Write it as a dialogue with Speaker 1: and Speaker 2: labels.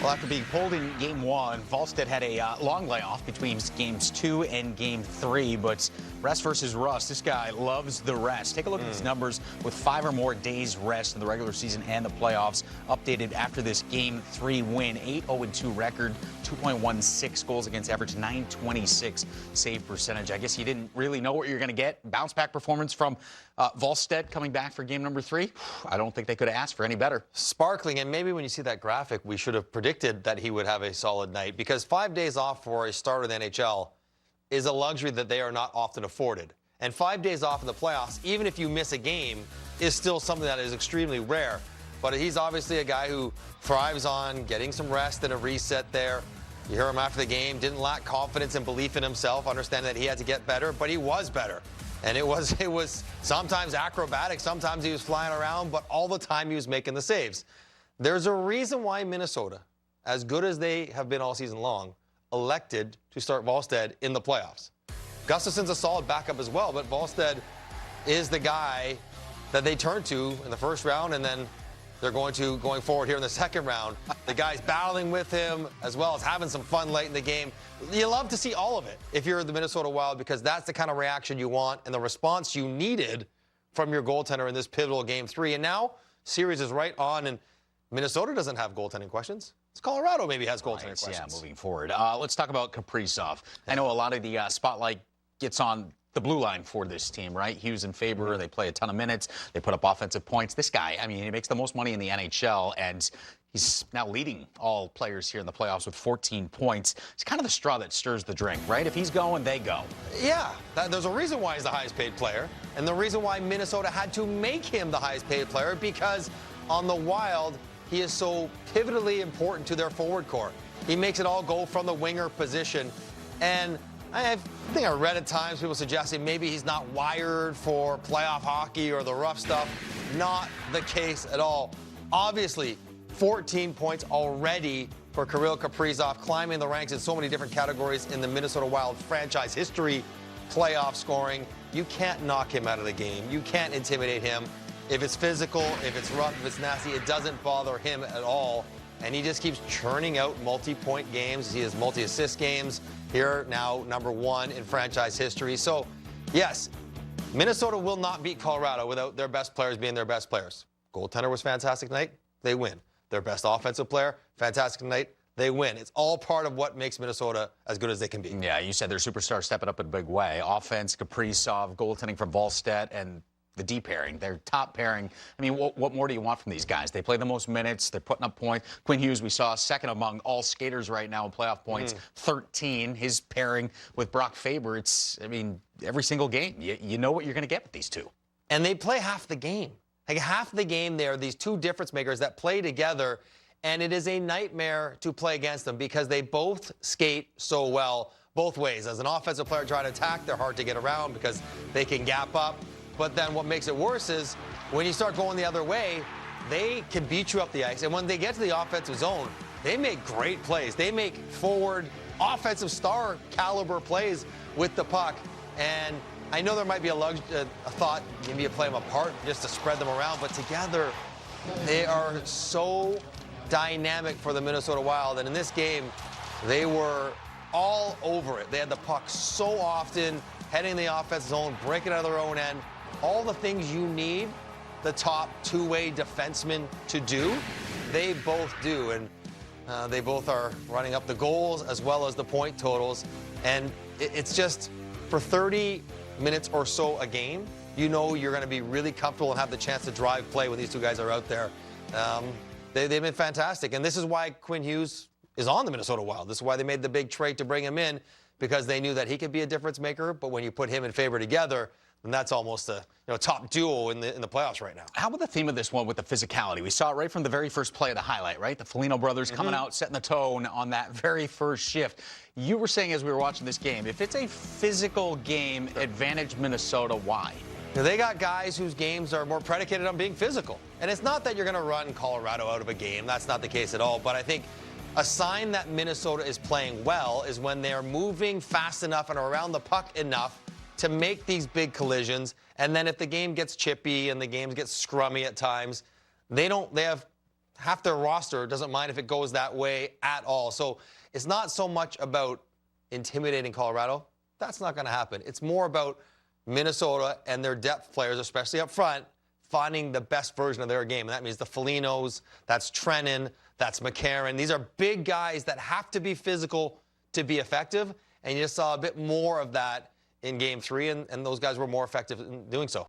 Speaker 1: Well, after being pulled in Game 1, Volstead had a long layoff between Games 2 and Game 3, but rest versus rust, this guy loves the rest. Take a look at his numbers with 5 or more days rest in the regular season and the playoffs, updated after this Game 3 win. 8-0-2 record, 2.16 goals against average, 926 save percentage. I guess you didn't really know what you're going to get. Bounce back performance from Volstead coming back for Game number 3. I don't think they could have asked for any better.
Speaker 2: Sparkling, and maybe when you see that graphic, we should have predicted that he would have a solid night, because 5 days off for a starter in the NHL is a luxury that they are not often afforded. And 5 days off in the playoffs, even if you miss a game, is still something that is extremely rare. But he's obviously a guy who thrives on getting some rest and a reset there. You hear him after the game, didn't lack confidence and belief in himself, understanding that he had to get better, but he was better. And it was sometimes acrobatic, sometimes he was flying around, but all the time he was making the saves. There's a reason why Minnesota, as good as they have been all season long, elected to start Volstead in the playoffs. Gustafsson's a solid backup as well, but Volstead is the guy that they turn to in the first round, and then they're going forward here in the second round. The guy's battling with him as well as having some fun late in the game. You love to see all of it if you're the Minnesota Wild, because that's the kind of reaction you want and the response you needed from your goaltender in this pivotal Game 3. And now, series is right on, and Minnesota doesn't have goaltending questions. It's Colorado maybe has goaltending questions.
Speaker 1: Yeah, moving forward. Let's talk about Kaprizov. I know a lot of the spotlight gets on the blue line for this team, right? Hughes and Faber, they play a ton of minutes. They put up offensive points. This guy, I mean, he makes the most money in the NHL, and he's now leading all players here in the playoffs with 14 points. It's kind of the straw that stirs the drink, right? If he's going, they go.
Speaker 2: Yeah, there's a reason why he's the highest paid player, and the reason why Minnesota had to make him the highest paid player, because on the Wild, he is so pivotally important to their forward core. He makes it all go from the winger position, and I think I read at times people suggesting maybe he's not wired for playoff hockey or the rough stuff. Not the case at all. Obviously, 14 points already for Kirill Kaprizov, climbing the ranks in so many different categories in the Minnesota Wild franchise history. Playoff scoring, you can't knock him out of the game. You can't intimidate him. If it's physical, if it's rough, if it's nasty, it doesn't bother him at all. And he just keeps churning out multi-point games. He has multi-assist games here, now #1 in franchise history. So, yes, Minnesota will not beat Colorado without their best players being their best players. Goaltender was fantastic tonight, they win. Their best offensive player, fantastic tonight, they win. It's all part of what makes Minnesota as good as they can be.
Speaker 1: Yeah, you said their superstar stepping up in a big way. Offense, Kaprizov, goaltending from Volstead, and the D pairing, their top pairing. I mean, what more do you want from these guys? They play the most minutes. They're putting up points. Quinn Hughes, we saw second among all skaters right now in playoff points, 13. His pairing with Brock Faber, it's, I mean, every single game. You know what you're going to get with these two.
Speaker 2: And they play half the game. Like half the game, they're these two difference makers that play together, and it is a nightmare to play against them because they both skate so well both ways. As an offensive player trying to attack, they're hard to get around because they can gap up. But then what makes it worse is when you start going the other way, they can beat you up the ice. And when they get to the offensive zone, they make great plays. They make forward offensive star caliber plays with the puck. And I know there might be a thought, maybe you play them apart just to spread them around, but together they are so dynamic for the Minnesota Wild. And in this game, they were all over it. They had the puck so often, heading the offensive zone, breaking out of their own end. All the things you need the top two-way defensemen to do, they both do. And they both are running up the goals as well as the point totals. And it's just, for 30 minutes or so a game, you know you're going to be really comfortable and have the chance to drive play when these two guys are out there. They've been fantastic. And this is why Quinn Hughes is on the Minnesota Wild. This is why they made the big trade to bring him in, because they knew that he could be a difference maker. But when you put him and Faber together, then that's almost a top duo in the playoffs right now.
Speaker 1: How about the theme of this one with the physicality? We saw it right from the very first play of the highlight, right? The Foligno brothers coming out, setting the tone on that very first shift. You were saying as we were watching this game, if it's a physical game, advantage Minnesota, why?
Speaker 2: They got guys whose games are more predicated on being physical. And it's not that you're going to run Colorado out of a game. That's not the case at all. But I think a sign that Minnesota is playing well is when they're moving fast enough and around the puck enough to make these big collisions. And then if the game gets chippy and the game gets scrummy at times, they have half their roster doesn't mind if it goes that way at all. So it's not so much about intimidating Colorado. That's not going to happen. It's more about Minnesota and their depth players, especially up front, finding the best version of their game. And that means the Folignos, that's Trenin, that's McCarron. These are big guys that have to be physical to be effective. And you just saw a bit more of that in Game 3, and those guys were more effective in doing so.